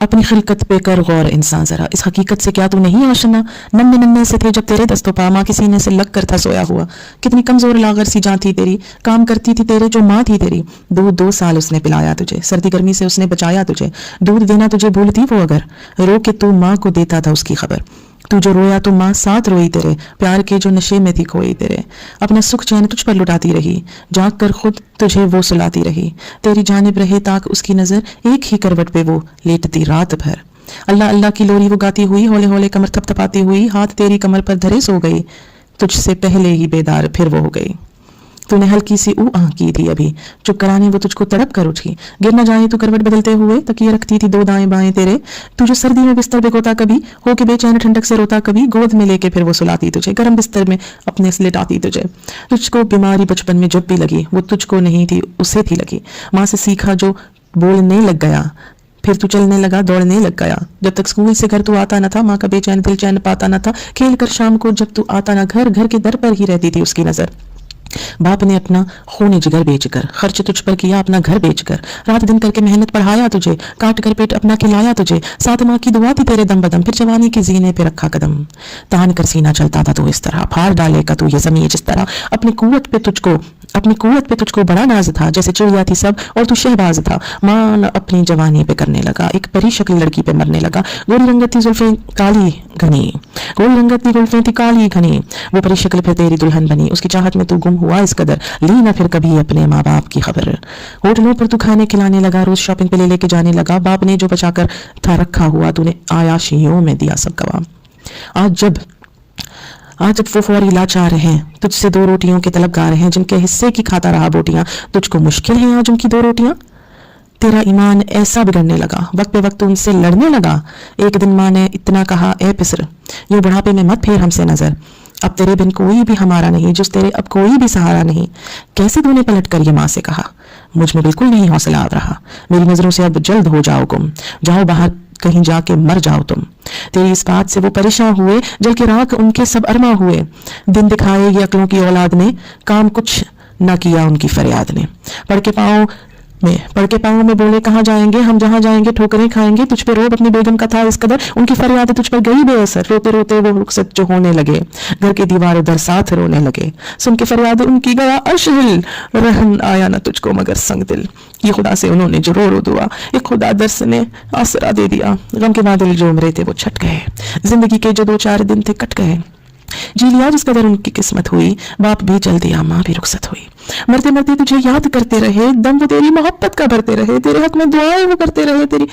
اپنی خلقت پہ کر غور انسان ذرا، اس حقیقت سے کیا تو نہیں آشنا؟ ننھے ننھے سے تھے جب تیرے دست و پا، ماں کے سینے سے لگ کر تھا سویا ہوا، کتنی کمزور لاغر سی جان تھی تیری، کام کرتی تھی تیرے جو ماں تھی تیری، 2 سال اس نے پلایا تجھے، سردی گرمی سے اس نے بچایا تجھے، دودھ دینا تجھے بھولتی وہ اگر، رو کے تو ماں کو دیتا تھا اس کی خبر، تو جو رویا تو ماں ساتھ روئی تیرے، پیار کے جو نشے میں تھی کھوئی تیرے، اپنا سکھ چین تجھ پر لٹاتی رہی، جاگ کر خود تجھے وہ سلاتی رہی، تیری جانب رہے تاک اس کی نظر، ایک ہی کروٹ پہ وہ لیٹتی رات بھر، اللہ اللہ کی لوری وہ گاتی ہوئی، ہولے ہولے کمر تھپ تھپاتی ہوئی، ہاتھ تیری کمر پر دھرے سو گئی، تجھ سے پہلے ہی بیدار پھر وہ ہو گئی، تو نے ہلکی سی او آہ کی تھی ابھی، چپ کرانے وہ تجھ کو تڑپ کر اٹھی، گر نہ جائے تو کروٹ بدلتے ہوئے تکیے رکھتی تھی 2 دائیں بائیں تیرے، تو جو سردی میں بستر بھگوتا کبھی، ہو کے بے چین ٹھنڈک سے روتا کبھی، گود میں لے کے پھر وہ سلاتی تجھے، گرم بستر میں اپنے سے لٹاتی تجھے، تجھ کو بیماری بچپن میں جب بھی لگی، وہ تجھ کو نہیں تھی اسے تھی لگی، ماں سے سیکھا جو بولنے لگ گیا، پھر تو چلنے لگا دوڑنے لگ گیا، جب تک اسکول سے گھر تو آتا نہ تھا، ماں کا بے چین دل چین پاتا نہ تھا، کھیل کر شام کو جب تو آتا نہ گھر، گھر کے در پر ہی رہتی تھی اس کی نظر، باپ نے اپنا خون جگر بیچ کر، خرچ تجھ پر کیا اپنا گھر بیچ کر، رات دن کر کے محنت پڑھایا تجھے، کاٹ کر پیٹ اپنا کھلایا تجھے، 7 ماہ کی دعا تھی تیرے دم بدم، پھر جوانی کے زینے پہ رکھا قدم، تان کر سینہ چلتا تھا تو اس طرح، پھاڑ ڈالے کا تو یہ زمین جس طرح، اپنی قوت پہ تجھ کو بڑا ناز تھا، جیسے چڑیا تھی سب اور تو شہباز تھا، مان اپنی جوانی پہ کرنے لگا، ایک پری شکل لڑکی پہ مرنے لگا، گوری رنگت تھی زلفیں کالی گھنی، وہ پری شکل پھر تیری دلہن بنی، اس کی چاہت میں تو گم ہوا اس قدر، لی نہ پھر کبھی اپنے ماں باپ کی خبر، ہوٹلوں پر تو کھانے کھلانے لگا، روز شاپنگ پہ لے کے جانے لگا، باپ نے جو بچا کر تھا رکھا ہوا تو نے عیاشیوں میں دیا سب گوا، آج جب وہ فوری لاچار ہیں، تجھ سے 2 روٹیوں کے طلبگار ہیں، جن کے حصے کی کھاتا رہا بوٹیاں، تجھ کو مشکل ہیں آج ان کی 2 روٹیاں، تیرا ایمان ایسا بگڑنے لگا، وقت پہ وقت ان سے لڑنے لگا، ایک دن ماں نے اتنا کہا، اے پسر یوں بڑھاپے میں مت پھیر ہم سے نظر، اب تیرے بن کوئی بھی ہمارا نہیں، جس تیرے اب کوئی بھی سہارا نہیں، کیسے تو نے پلٹ کر یہ ماں سے کہا، مجھ میں بالکل نہیں حوصلہ آ رہا، میری نظروں سے اب جلد ہو جاؤ گم، جاؤ باہر کہیں جا کے مر جاؤ تم، تیری اس بات سے وہ پریشاں ہوئے، جل کے راکھ ان کے سب ارماں ہوئے، دن دکھائے یہ عقلوں کی اولاد نے، کام کچھ نہ کیا ان کی فریاد نے، پڑھ کے پاؤں میں بولے کہاں جائیں گے ہم، جہاں جائیں گے ٹھوکریں کھائیں گے، تجھ پہ روب اپنی بیگم کا تھا اس قدر، ان کی فریاد تجھ پر گئی بے اثر، روتے روتے وہ رخصت جو ہونے لگے، گھر کے دیوار در ساتھ رونے لگے، سن کے فریاد ان کی گیا عرش ہل، رہن آیا نہ تجھ کو مگر سنگ دل، یہ خدا سے انہوں نے جو رو دعا، ایک خدا درس نے آسرا دے دیا، غم کے بادل جو عمرے تھے وہ چھٹ گئے، زندگی کے جو 2-4 دن تھے کٹ گئے، جی لیا جس قدر ان کی قسمت ہوئی، باپ بھی چل دیا ماں بھی رخصت ہوئی، مرتے مرتے تجھے یاد کرتے رہے، دم وہ تیری محبت کا بھرتے رہے، تیرے حق میں دعائیں وہ کرتے رہے، تیری